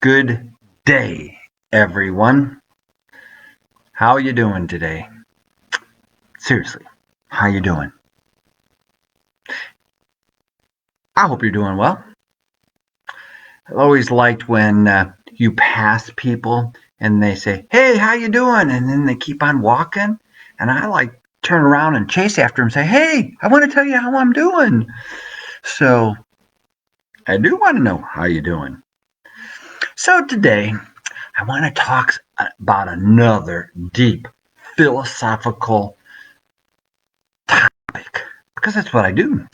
Good day, everyone. How you doing today? Seriously, how you doing? I hope you're doing well. I always liked when you pass people and they say, "Hey, how you doing?" and then they keep on walking, and I like turn around and chase after them and say, "Hey, I want to tell you how I'm doing." So I do want to know how you're doing. So today I want to talk about another deep philosophical topic because that's what I do.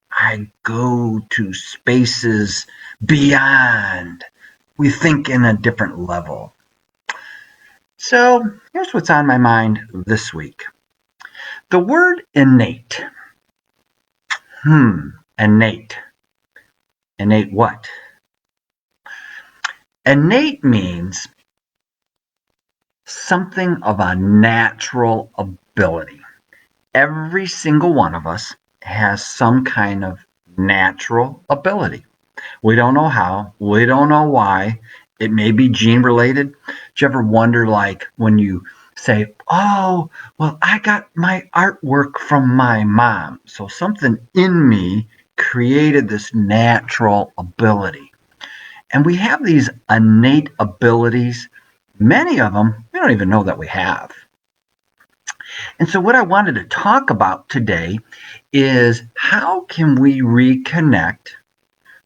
I go to spaces beyond. We think in a different level. So here's what's on my mind this week. The word innate. Innate. Innate what? Innate means something of a natural ability. Every single one of us has some kind of natural ability. We don't know how. We don't know why. It may be gene related. Do you ever wonder, like, when you say, "Oh, well, I got my artwork from my mom." So something in me created this natural ability. And we have these innate abilities. Many of them we don't even know that we have. And so what I wanted to talk about today is how can we reconnect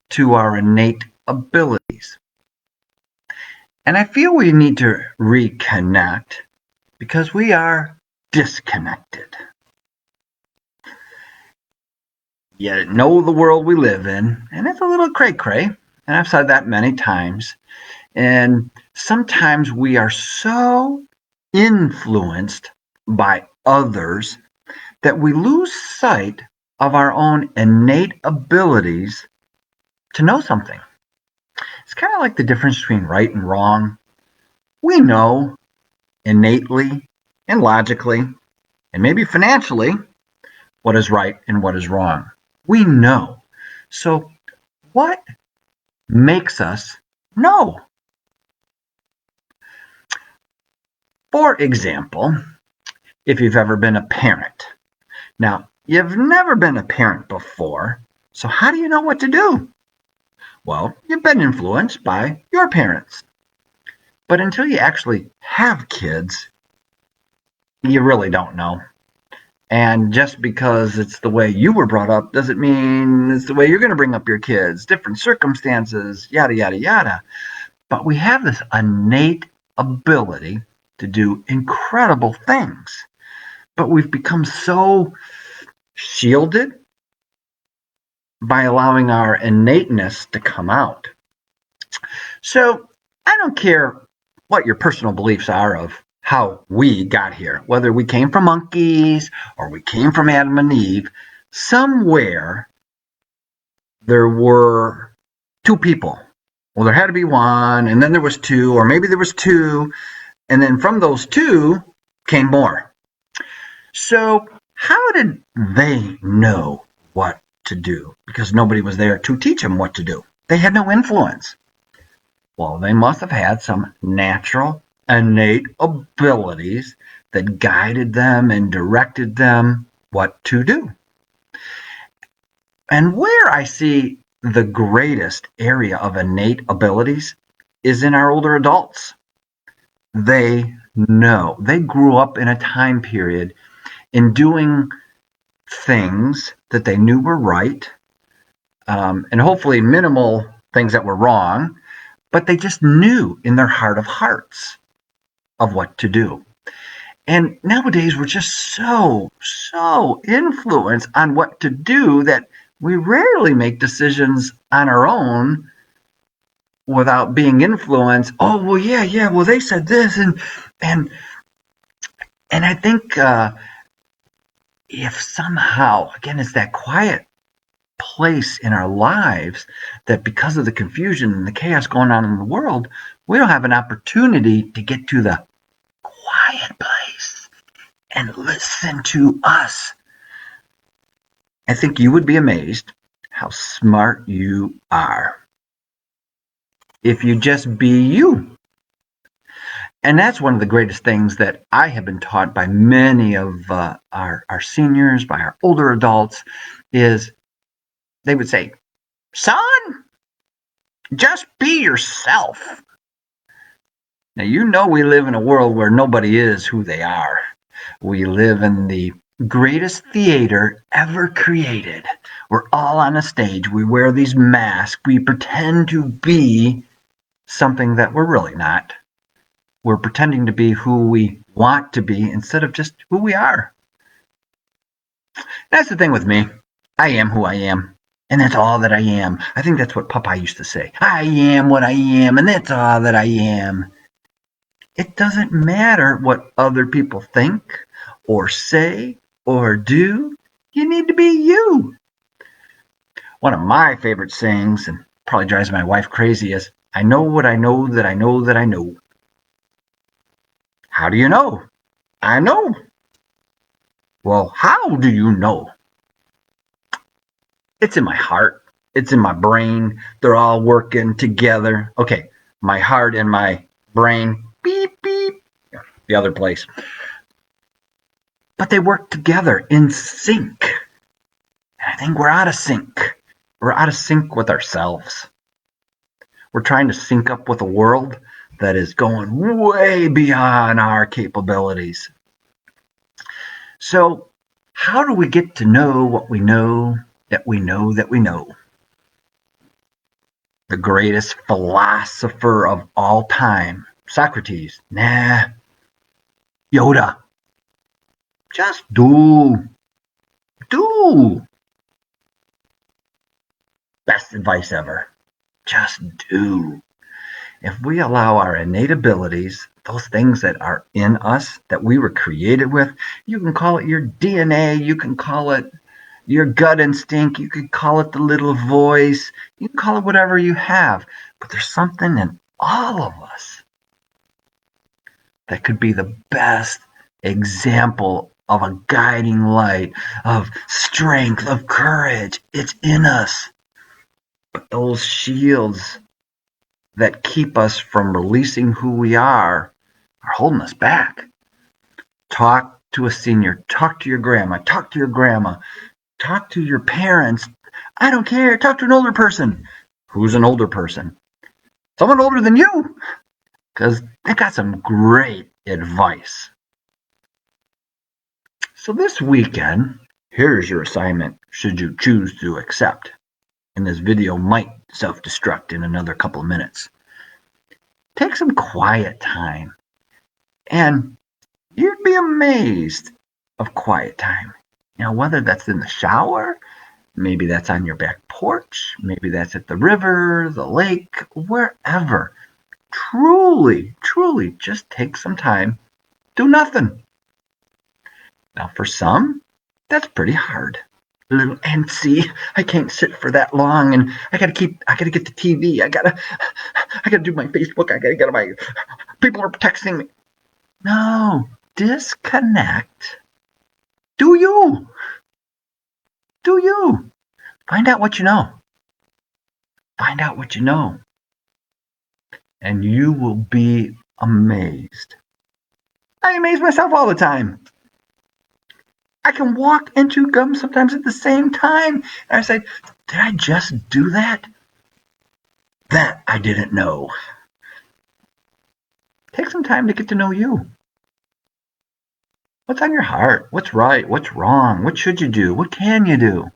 to our innate abilities? And I feel we need to reconnect because we are disconnected. You know the world we live in, and it's a little cray-cray, and I've said that many times. And sometimes we are so influenced by others that we lose sight of our own innate abilities to know something. It's kind of like the difference between right and wrong. We know innately and logically, and maybe financially, what is right and what is wrong. We know. So, what makes us know? For example, if you've ever been a parent. Now, you've never been a parent before, so how do you know what to do? Well, you've been influenced by your parents. But until you actually have kids, you really don't know. And just because it's the way you were brought up doesn't mean it's the way you're going to bring up your kids. Different circumstances, yada, yada, yada. But we have this innate ability to do incredible things. But we've become so shielded by allowing our innateness to come out. So I don't care what your personal beliefs are of how we got here, whether we came from monkeys or we came from Adam and Eve, somewhere there were two people. Well, there had to be one, and then there was two, or maybe there was two, and then from those two came more. So how did they know what to do? Because nobody was there to teach them what to do. They had no influence. Well, they must have had some natural, innate abilities that guided them and directed them what to do. And where I see the greatest area of innate abilities is in our older adults. They know. They grew up in a time period in doing things that they knew were right, and hopefully minimal things that were wrong, but they just knew in their heart of hearts of what to do. And nowadays we're just so influenced on what to do that we rarely make decisions on our own without being influenced. Oh, well, yeah, well, they said this, and I think if somehow, again, it's that quiet place in our lives that because of the confusion and the chaos going on in the world, we don't have an opportunity to get to the quiet place and listen to us. I think you would be amazed how smart you are. if you just be you. And that's one of the greatest things that I have been taught by many of our seniors, by our older adults, is they would say, son, just be yourself. Now, you know we live in a world where nobody is who they are. We live in the greatest theater ever created. We're all on a stage. We wear these masks. We pretend to be something that we're really not. We're pretending to be who we want to be instead of just who we are. That's the thing with me. I am who I am. And that's all that I am. I think that's what Popeye used to say. I am what I am, and that's all that I am. It doesn't matter what other people think or say or do. You need to be you. One of my favorite sayings, and probably drives my wife crazy, is, I know what I know that I know that I know. How do you know? I know. Well, how do you know? It's in my heart. It's in my brain. They're all working together. Okay, my heart and my brain, beep, beep, the other place. But they work together in sync. And I think we're out of sync. We're out of sync with ourselves. We're trying to sync up with a world that is going way beyond our capabilities. So, how do we get to know what we know that we know that we know? The greatest philosopher of all time, Socrates. Nah. Yoda. Just do. Do. Best advice ever. Just do. If we allow our innate abilities, those things that are in us, that we were created with, you can call it your DNA, you can call it your gut instinct, you could call it the little voice, you can call it whatever you have. But there's something in all of us that could be the best example of a guiding light, of strength, of courage. It's in us. But those shields that keep us from releasing who we are holding us back. Talk to a senior. Talk to your grandma. Talk to your grandma. Talk to your parents. I don't care. Talk to an older person. Who's an older person? Someone older than you. Because they got some great advice. So this weekend, here's your assignment should you choose to accept. And this video might self-destruct in another couple of minutes. Take some quiet time. And you'd be amazed of quiet time. You know, whether that's in the shower, maybe that's on your back porch, maybe that's at the river, the lake, wherever. Truly, truly just take some time, do nothing. Now for some, that's pretty hard. A little antsy. I can't sit for that long, and I gotta get the TV. I gotta do my Facebook. I gotta get my people are texting me. No, disconnect. Do you? Do you? Find out what you know. Find out what you know. And you will be amazed. I amaze myself all the time. I can walk and chew gum sometimes at the same time. And I say, did I just do that? That I didn't know. Take some time to get to know you. What's on your heart? What's right? What's wrong? What should you do? What can you do?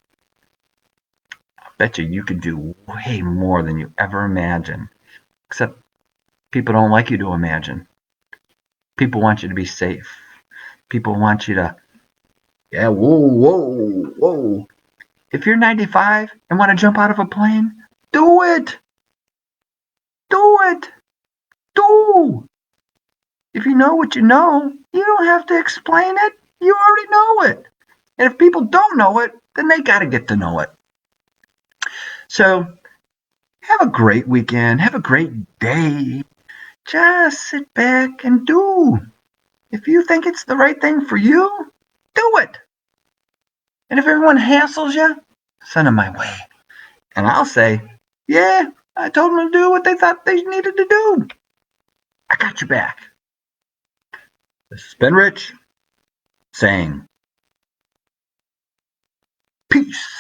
I bet you can do way more than you ever imagined. Except people don't like you to imagine. People want you to be safe. People want you to, whoa. If you're 95 and want to jump out of a plane, do it. Do it. Do. If you know what you know, you don't have to explain it. You already know it. And if people don't know it, then they got to get to know it. So have a great weekend. Have a great day. Just sit back and do. If you think it's the right thing for you, do it. And if everyone hassles you, send them my way. And I'll say, yeah, I told them to do what they thought they needed to do. I got your back. This has been Rich saying peace.